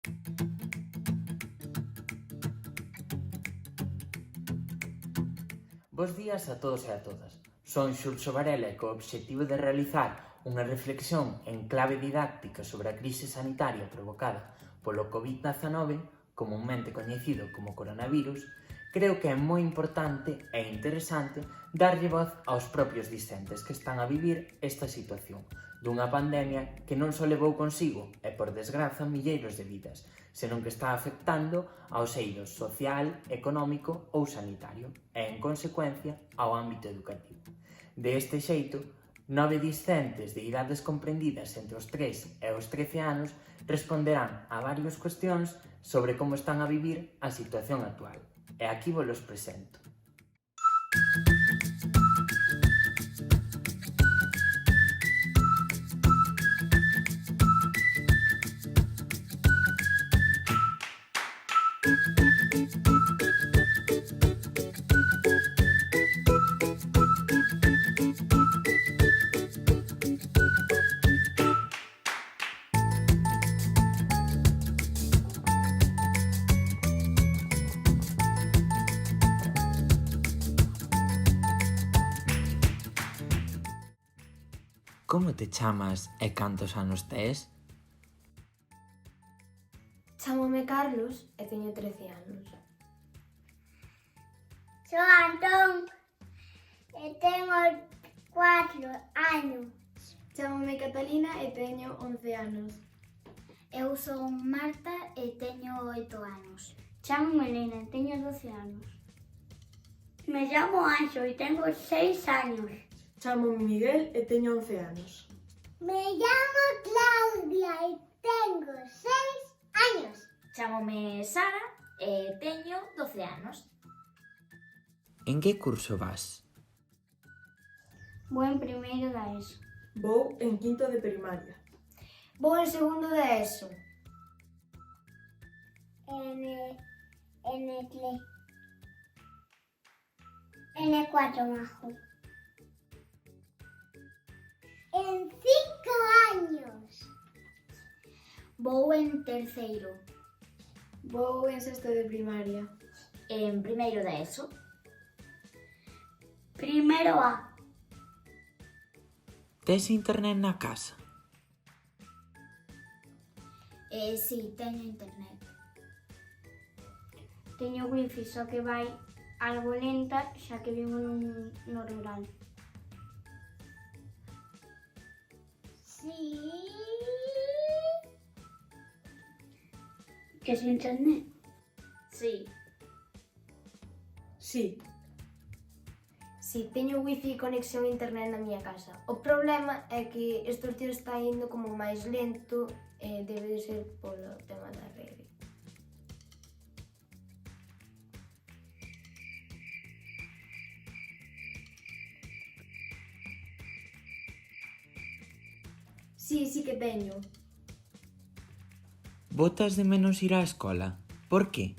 Bos días a todos e a todas. Son Xurxo Varela e co obxectivo de realizar unha reflexión en clave didáctica sobre a crise sanitaria provocada polo COVID-19, comunmente coñecido como coronavirus, creo que é moi importante e interesante darlle voz aos propios discentes que están a vivir esta situación dunha pandemia que non só levou consigo, e por desgraza, milleiros de vidas, senón que está afectando aos eidos social, económico ou sanitario e, en consecuencia, ao ámbito educativo. De este xeito, 9 discentes de idades comprendidas entre os 3 e os 13 anos responderán a varias cuestións sobre como están a vivir a situación actual. E aquí vos los presento. Como te chamas e cantos anos tes? Chámome Carlos e teño 13 anos. Sou Antón e tengo 4 anos. Chámome Catalina e teño 11 anos. Eu sou Marta e teño 8 anos. Chámome Elena e teño 12 anos. Me llamo Anxo e tengo 6 años. Chámome Miguel e teño 11 anos. Me llamo Claudia e tengo 6 años. Chámome Sara e teño 12 anos. En que curso vas? Vou en primeiro da ESO. Vou en quinto de primaria. Vou en segundo de ESO. N4 majo. En 5 años. Vou en terceiro. Vou en sexto de primaria. En primeiro da ESO. Primero A. Tes internet na casa? Si, teño internet. Teño wifi, só que vai algo lenta, xa que vivo no rural. Sí. Que sin internet? Si. Sí, Si, teño wifi e conexión a internet na miña casa. O problema é que estes días está indo como máis lento e debe de ser polo tema da rede. Sí que teño. Botas de menos ir á escola? Por que?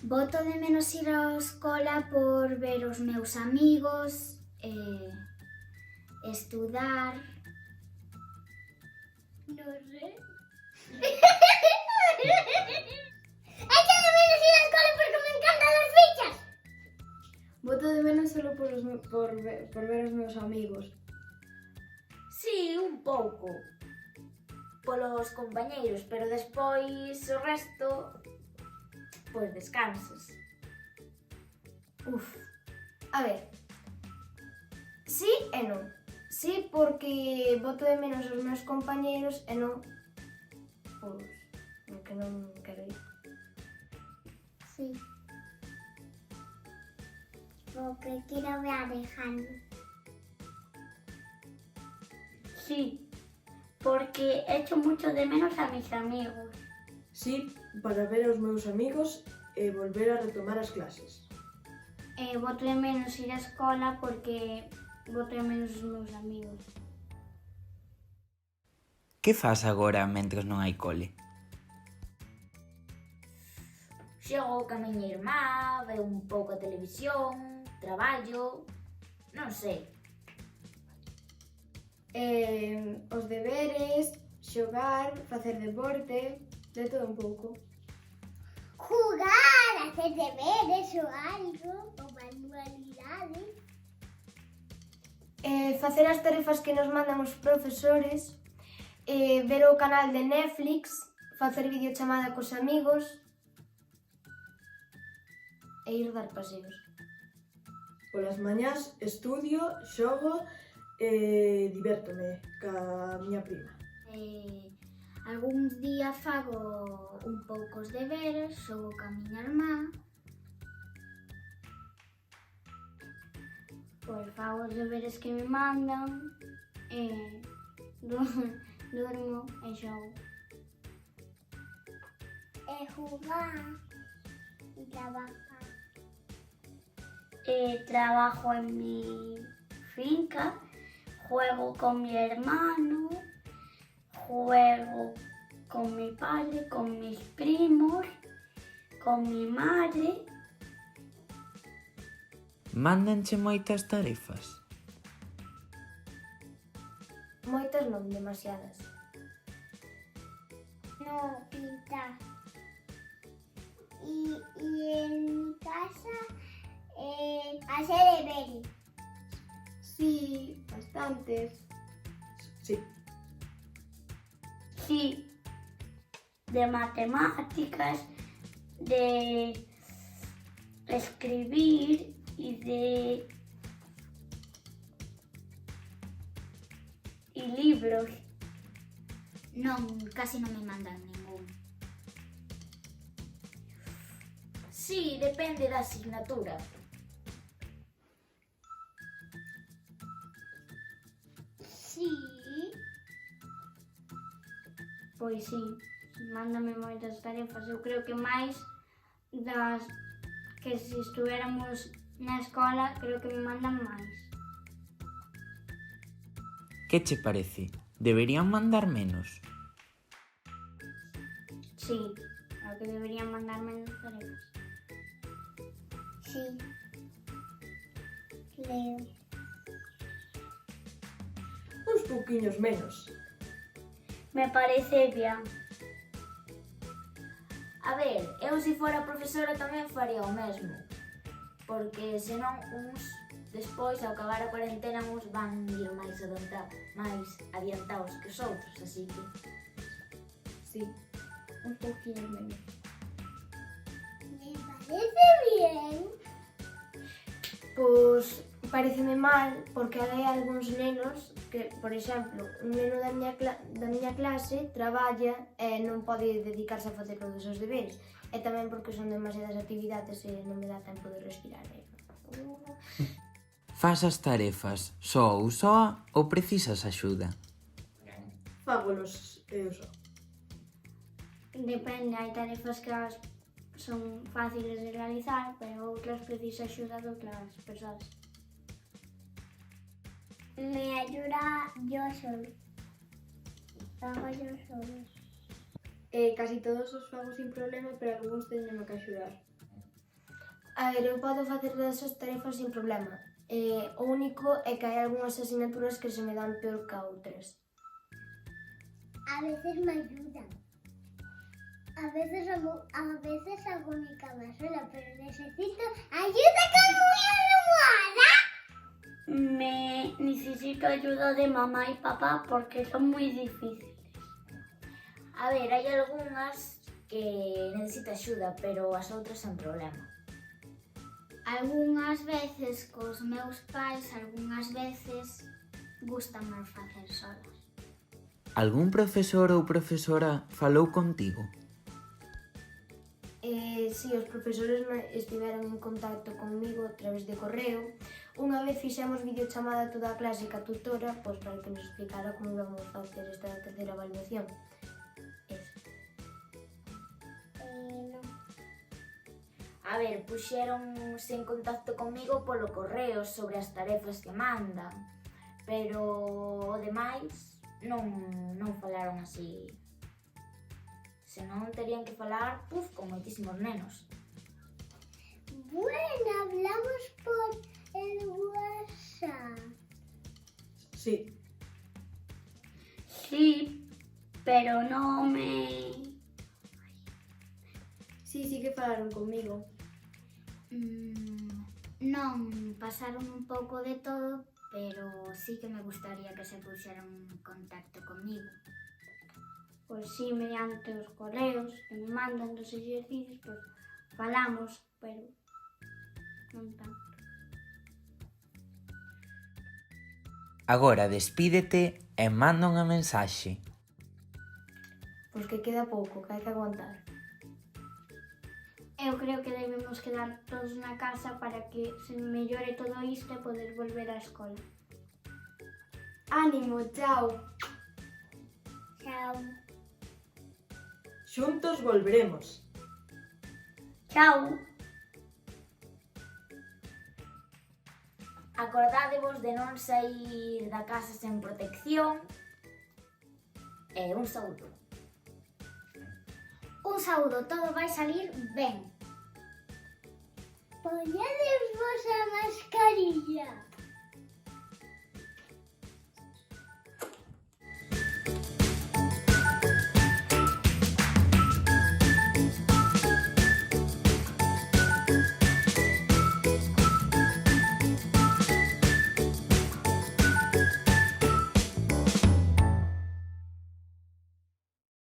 Boto de menos ir á escola por ver os meus amigos, estudar. No sé. Echo de menos ir a la escuela porque me encantan las fichas. Boto de menos solo por ver os meus amigos. Si, un pouco. Polos compañeiros, pero despois o resto, pois descansas. A ver, sí e non. Sí, porque boto de menos os meus compañeiros e non, pois, porque non quero ir. Sí. Porque quiero ver a Alejandro. Sí, porque echo mucho de menos a mis amigos. sí, para ver aos meus amigos e volver a retomar as clases. Boto de menos ir á escola porque boto de menos os meus amigos. Que fas agora mentres non hai cole? Xogo ca miña irmá, veo un pouco a televisión, traballo, non sei. Os deberes xogar, facer deporte, de todo un pouco. Jugar, hacer deberes o algo, o manualidades. Facer as tarefas que nos mandan os profesores, ver o canal de Netflix, facer videochamada cos amigos e ir dar paseos. Polas mañás estudio, xogo divértome ca miña prima. Algúns días fago un pouco os deberes, xogo ca miña irmá. Pois fago os deberes que me mandan, durmo e xogo. Jugar y trabajar. Trabajo en mi finca, juego con mi hermano, juego con mi padre, con mis primos, con mi madre. Mándanche moitas tarefas? Moitas non, demasiadas. No, pintar. Y en mi casa hacer deberes. Sí, bastantes. Sí, Sí, de matemáticas, de escribir y libros. Non, casi non me mandan ningún. Sí, depende da asignatura. Sí. Pois sí, mándame moitas tarefas. Eu creo que máis das que se estuéramos na escola, creo que me mandan máis. Que che parece? Deberían mandar menos? Sí, creo que deberían mandar menos tarefas. Sí. Creo. uns pouquiños menos. Me parece bien. A ver, eu se fora profesora tamén faría o mesmo. Porque senón uns despois, ao acabar a cuarentena, uns van ir máis adiantados que os outros, así que... Sí, un pouquinho menos. Me parece bien. Pois pareceme mal porque hai algúns nenos que, por exemplo, un neno da miña clase traballa e non pode dedicarse a facer todos os deberes. E tamén porque son demasiadas actividades e non me dá tempo de respirar. Fas as tarefas só ou soa ou precisas axuda? Fágolos eu só. Depende, hai tarefas que son fáciles de realizar, pero outras precisa axuda de outras persoas. Me ayuda yo solo. Hago yo solo. Casi todos os fago sin problema, pero algúns teñenme que axudar. A ver, eu podo facer todas as tarefas sin problema. O único é que hai algunhas asignaturas que se me dan peor que outras. A veces me ayudan. A veces hago mi cama sola, pero necesito ayuda con mi almohada. Necesito ayuda de mamá y papá porque son muy difíciles. A ver, hai algunhas que necesita axuda, pero as outras sen problema. Algunhas veces cos meus pais, algunhas veces gústame facer solas. Algún profesor ou profesora falou contigo? Si, os profesores estiveron en contacto comigo a través de correo. Unha vez fixemos videochamada toda a clase ca tutora, pois para que nos explicara como íbamos a facer esta terceira evaluación. Eso. No. A ver, puxéronse en contacto comigo polo correo sobre as tarefas que mandan, pero o demais non falaron así. Senón terían que falar, con moitísimos nenos. Bueno, hablamos por el WhatsApp. Sí, Sí, pero non me... Sí que falaron comigo. Non, pasaron un pouco de todo, pero sí que me gustaría que se puxeran en contacto comigo. Pois sí, mediante os correos que me mandan dos exercicios, pois falamos, pero non tanto. Agora despídete e manda unha mensaxe. Pois que queda pouco, que hai que aguantar. Eu creo que debemos quedar todos na casa para que se mellore todo isto e poder volver á escola. Ánimo, chao. Chao. Xuntos volveremos. Chao! Acordádevos de non sair da casa sen protección e un saúdo. Un saúdo, todo vai salir ben. Poñedevos a mascarilla.